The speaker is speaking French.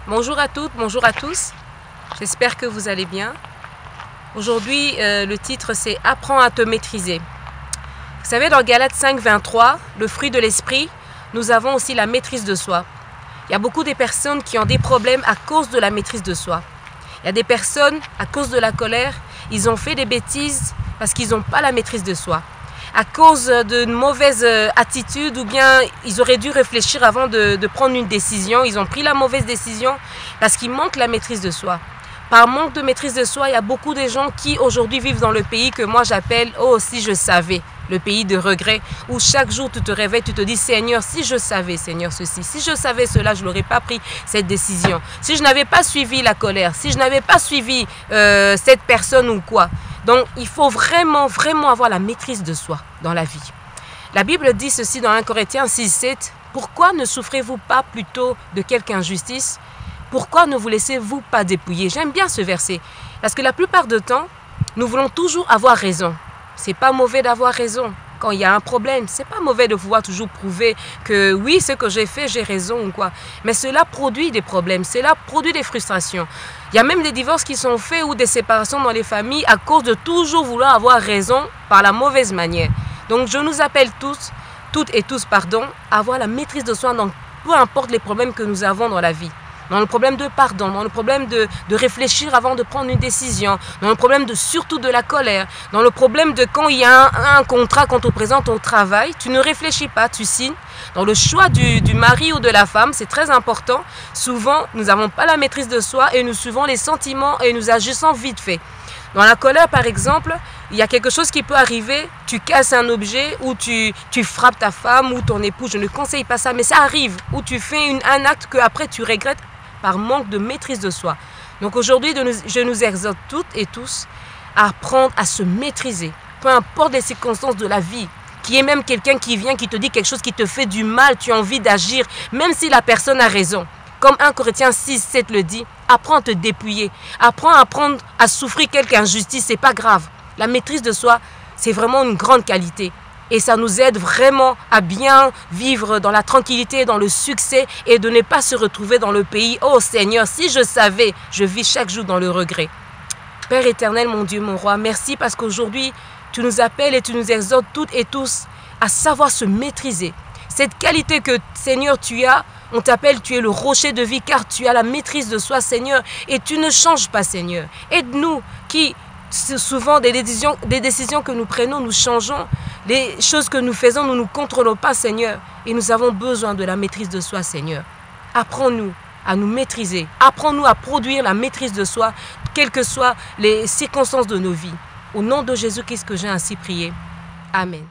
Bonjour à toutes, bonjour à tous. J'espère que vous allez bien. Aujourd'hui, le titre c'est « Apprends à te maîtriser ». Vous savez, dans Galates 5, 23, le fruit de l'esprit, nous avons aussi la maîtrise de soi. Il y a beaucoup de personnes qui ont des problèmes à cause de la maîtrise de soi. Il y a des personnes, à cause de la colère, ils ont fait des bêtises parce qu'ils n'ont pas la maîtrise de soi. À cause d'une mauvaise attitude ou bien ils auraient dû réfléchir avant de prendre une décision. Ils ont pris la mauvaise décision parce qu'il manque la maîtrise de soi. Par manque de maîtrise de soi, il y a beaucoup de gens qui aujourd'hui vivent dans le pays que moi j'appelle « Oh, si je savais ». Le pays de regret, où chaque jour tu te réveilles, tu te dis « Seigneur, si je savais, Seigneur, ceci, si je savais cela, je n'aurais pas pris cette décision. Si je n'avais pas suivi la colère, si je n'avais pas suivi cette personne ou quoi. » Donc, il faut vraiment avoir la maîtrise de soi dans la vie. La Bible dit ceci dans 1 Corinthiens 6, 7. « Pourquoi ne souffrez-vous pas plutôt de quelque injustice? Pourquoi ne vous laissez-vous pas dépouiller ?» J'aime bien ce verset. Parce que la plupart du temps, nous voulons toujours avoir raison. C'est pas mauvais d'avoir raison. Quand il y a un problème, c'est pas mauvais de pouvoir toujours prouver que oui, ce que j'ai fait, j'ai raison ou quoi. Mais cela produit des problèmes, cela produit des frustrations. Il y a même des divorces qui sont faits ou des séparations dans les familles à cause de toujours vouloir avoir raison par la mauvaise manière. Donc je nous appelle tous, toutes et tous, pardon, à avoir la maîtrise de soi dans peu importe les problèmes que nous avons dans la vie. Dans le problème de pardon, dans le problème de réfléchir avant de prendre une décision, dans le problème surtout de la colère, dans le problème de quand il y a un contrat qu'on te présente au travail, tu ne réfléchis pas, tu signes. Dans le choix du mari ou de la femme, c'est très important. Souvent, nous n'avons pas la maîtrise de soi et nous suivons les sentiments et nous agissons vite fait. Dans la colère, par exemple, il y a quelque chose qui peut arriver, tu casses un objet ou tu frappes ta femme ou ton époux, je ne conseille pas ça, mais ça arrive, ou tu fais un acte que après tu regrettes par manque de maîtrise de soi. Donc aujourd'hui, je nous exhorte toutes et tous à apprendre à se maîtriser, peu importe les circonstances de la vie. Qu'il y ait même quelqu'un qui vient, qui te dit quelque chose qui te fait du mal, tu as envie d'agir, même si la personne a raison. Comme 1 Corinthiens 6, 7 le dit, apprends à te dépouiller, apprends à souffrir quelque injustice, c'est pas grave. La maîtrise de soi, c'est vraiment une grande qualité. Et ça nous aide vraiment à bien vivre dans la tranquillité, dans le succès et de ne pas se retrouver dans le pays. Oh Seigneur, si je savais, je vis chaque jour dans le regret. Père éternel, mon Dieu, mon roi, merci parce qu'aujourd'hui, tu nous appelles et tu nous exhortes toutes et tous à savoir se maîtriser. Cette qualité que Seigneur tu as, on t'appelle, tu es le rocher de vie car tu as la maîtrise de soi Seigneur et tu ne changes pas Seigneur. Aide-nous qui souvent des décisions que nous prenons, nous changeons. Les choses que nous faisons, nous ne contrôlons pas, Seigneur. Et nous avons besoin de la maîtrise de soi, Seigneur. Apprends-nous à nous maîtriser. Apprends-nous à produire la maîtrise de soi, quelles que soient les circonstances de nos vies. Au nom de Jésus-Christ que j'ai ainsi prié. Amen.